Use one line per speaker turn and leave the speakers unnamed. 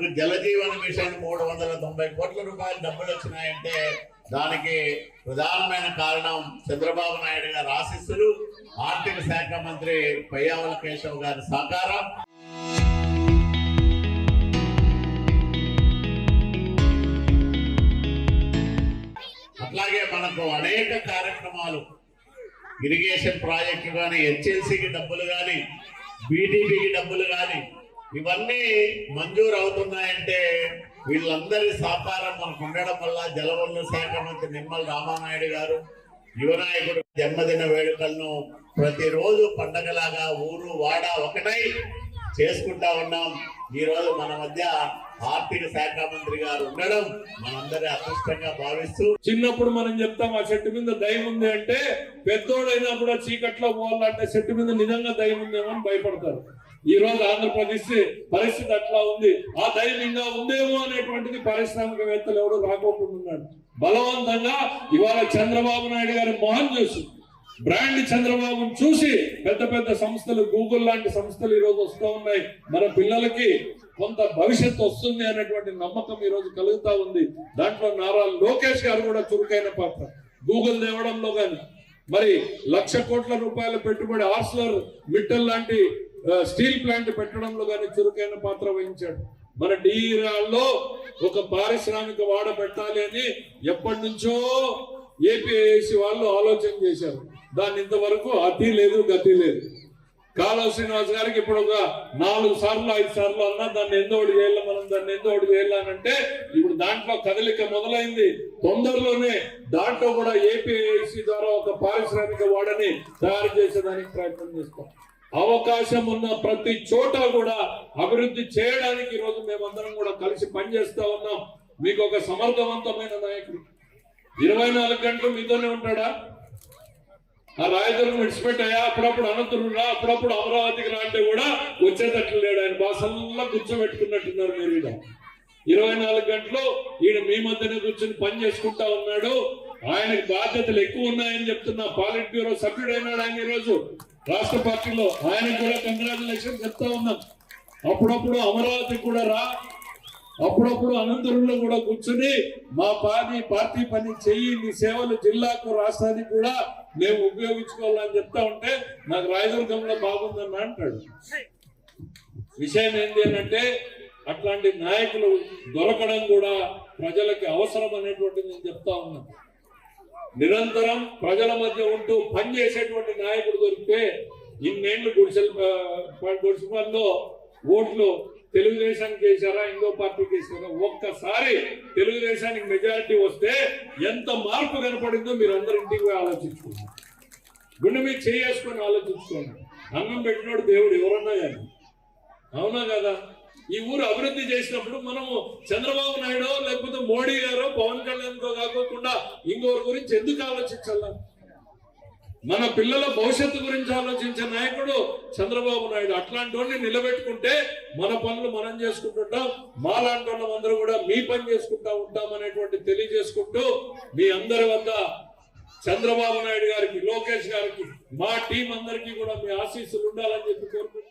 మనకు జలజీవన మిషన్ 390 కోట్ల రూపాయలు డబ్బులు వచ్చినాయంటే దానికి ప్రధానమైన కారణం చంద్రబాబు నాయుడు గారి ఆశీస్సులు, ఆర్థిక శాఖ మంత్రి పయ్యావుల కేశవ్ గారి సహకారం. అట్లాగే మనకు అనేక కార్యక్రమాలు, ఇరిగేషన్ ప్రాజెక్టులు కానీ, హెచ్ఎల్సికి డబ్బులు కానీ, బీటీపీకి డబ్బులు కానీ ఇవన్నీ మంజూరు అవుతున్నాయంటే వీళ్ళందరి సహకారం మనకు ఉండడం వల్ల జలవనరుల శాఖ మంత్రి నిమ్మల రామానాయుడు గారు యువనాయకుడు జన్మదిన వేడుకలను ప్రతిరోజు పండగలాగా ఊరు వాడ ఒకటై చేసుకుంటా ఉన్నాం. ఈ రోజు మన మధ్య ఆర్థిక శాఖ మంత్రి గారు ఉండడం మనందరి అదృష్టంగా భావిస్తూ,
చిన్నప్పుడు మనం చెప్తాం ఆ చెట్టు మీద దయ్యం ఉంది అంటే, పెద్దోడైనా కూడా చీకట్లో పోవాలంటే చెట్టు మీద నిజంగా దయ్యం ఉందేమో అని భయపడతారు. ఈ రోజు ఆంధ్రప్రదేశ్ పరిస్థితి అట్లా ఉంది. ఆ దయ్యం ఇంకా ఉందేమో అనేటువంటిది పారిశ్రామికవేత్తలు ఎవరు రాకోకుండా బలవంతంగా ఇవాళ చంద్రబాబు నాయుడు గారి మొహం చూసి, బ్రాండ్ చంద్రబాబును చూసి పెద్ద పెద్ద సంస్థలు, గూగుల్ లాంటి సంస్థలు ఈ రోజు వస్తూ ఉన్నాయి. మన పిల్లలకి కొంత భవిష్యత్తు వస్తుంది అనేటువంటి నమ్మకం ఈ రోజు కలుగుతా ఉంది. దాంట్లో నారా లోకేష్ గారు కూడా చురుకైన పాత్ర, గూగుల్ తేవడంలో కానీ, మరి 1,00,000 కోట్ల రూపాయల పెట్టుబడి ఆర్సలర్ మిట్టల్ లాంటి స్టీల్ ప్లాంట్ పెట్టడంలో కానీ చురుకైన పాత్ర వహించాడు. మన డీరాల్లో ఒక పారిశ్రామిక వాడ పెట్టాలి అని ఎప్పటి నుంచో ఏపీఐసి వాళ్ళు ఆలోచన చేశారు. దాన్ని ఇంతవరకు అతి లేదు గతి లేదు. కాలువ శ్రీనివాస్ గారికి ఇప్పుడు ఒక 4 సార్లు 5 సార్లు అన్నా దాన్ని ఎందోడు చేయాలి, మనం దాన్ని ఎందోడు చేయాలనంటే ఇప్పుడు దాంట్లో కదలిక మొదలైంది. తొందరలోనే దాంట్లో కూడా ఏపీఐసి ద్వారా ఒక పారిశ్రామిక వాడని తయారు చేసేదానికి ప్రయత్నం చేస్తాం. అవకాశం ఉన్న ప్రతి చోట కూడా అభివృద్ధి చేయడానికి ఈరోజు మేమందరం కూడా కలిసి పనిచేస్తా ఉన్నాం. మీకు ఒక సమర్థవంతమైన నాయకుడు 24 గంటలు మీతోనే ఉంటాడా? ఆ రాయదుర్గం విడిచిపెట్టాయా, అప్పుడప్పుడు అనంతపురం రా, అప్పుడప్పుడు అమరావతికి రా అంటే కూడా వచ్చేటట్లు లేడు. ఆయన బాసల్లా కూర్చోబెట్టుకున్నట్టున్నారు మీరు. 24 గంటలు ఈయన మీ మధ్యనే కూర్చొని పని చేసుకుంటా ఉన్నాడు. ఆయనకు బాధ్యతలు ఎక్కువ ఉన్నాయని చెప్తున్నా. పాలిట్ బ్యూరో సభ్యుడైనాడు ఆయన ఈరోజు రాష్ట్ర పార్టీలో. ఆయనకు కూడా కంగ్రాచులేషన్ చెప్తా ఉన్నాం. అప్పుడప్పుడు అమరావతికి కూడా రా, అప్పుడప్పుడు అనంతపురంలో కూడా కూర్చుని మా పార్టీ పని చెయ్యి, నీ సేవలు జిల్లాకు రాష్ట్రానికి కూడా మేము ఉపయోగించుకోవాలని చెప్తా ఉంటే నాకు రాయదుర్గంలో బాగుందన్న అంటాడు. విషయం ఏంటి అంటే అట్లాంటి నాయకులు దొరకడం కూడా ప్రజలకి అవసరం అనేటువంటిది నేను చెప్తా ఉన్నాను. నిరంతరం ప్రజల మధ్య ఉంటూ పనిచేసేటువంటి నాయకుడు దొరికితే ఇన్నేళ్లు గుడిసెల్లో ఓట్లు తెలుగుదేశానికి వేసారా, ఇంకో పార్టీకి వేసారా? ఒక్కసారి తెలుగుదేశానికి మెజారిటీ వస్తే ఎంత మార్పు కనపడిందో మీరు అందరు ఇంటికి పోయి ఆలోచించుకోండి. గుండె మీద చేసుకొని ఆలోచించుకోండి. అన్నం పెట్టినోడు దేవుడు ఎవరన్నా కానీ, అవునా కదా? ఈ ఊరు అభివృద్ధి చేసినప్పుడు మనము చంద్రబాబు నాయుడు లేకపోతే మోడీ గారు పవన్ కళ్యాణ్తో కాకోకుండా ఇంకొకరి గురించి ఎందుకు ఆలోచించాల? మన పిల్లల భవిష్యత్తు గురించి ఆలోచించే నాయకుడు చంద్రబాబు నాయుడు. అట్లాంటి వాడిని నిలబెట్టుకుంటే మన పనులు మనం చేసుకుంటుంటాం, మాలాంటి వాళ్ళందరూ కూడా మీ పని చేసుకుంటా ఉంటాం అనేటువంటి తెలియజేసుకుంటూ మీ అందరి వద్ద చంద్రబాబు నాయుడు గారికి, లోకేష్ గారికి, మా టీం అందరికీ కూడా మీ ఆశీస్సులు ఉండాలని చెప్పి కోరుకుంటున్నాం.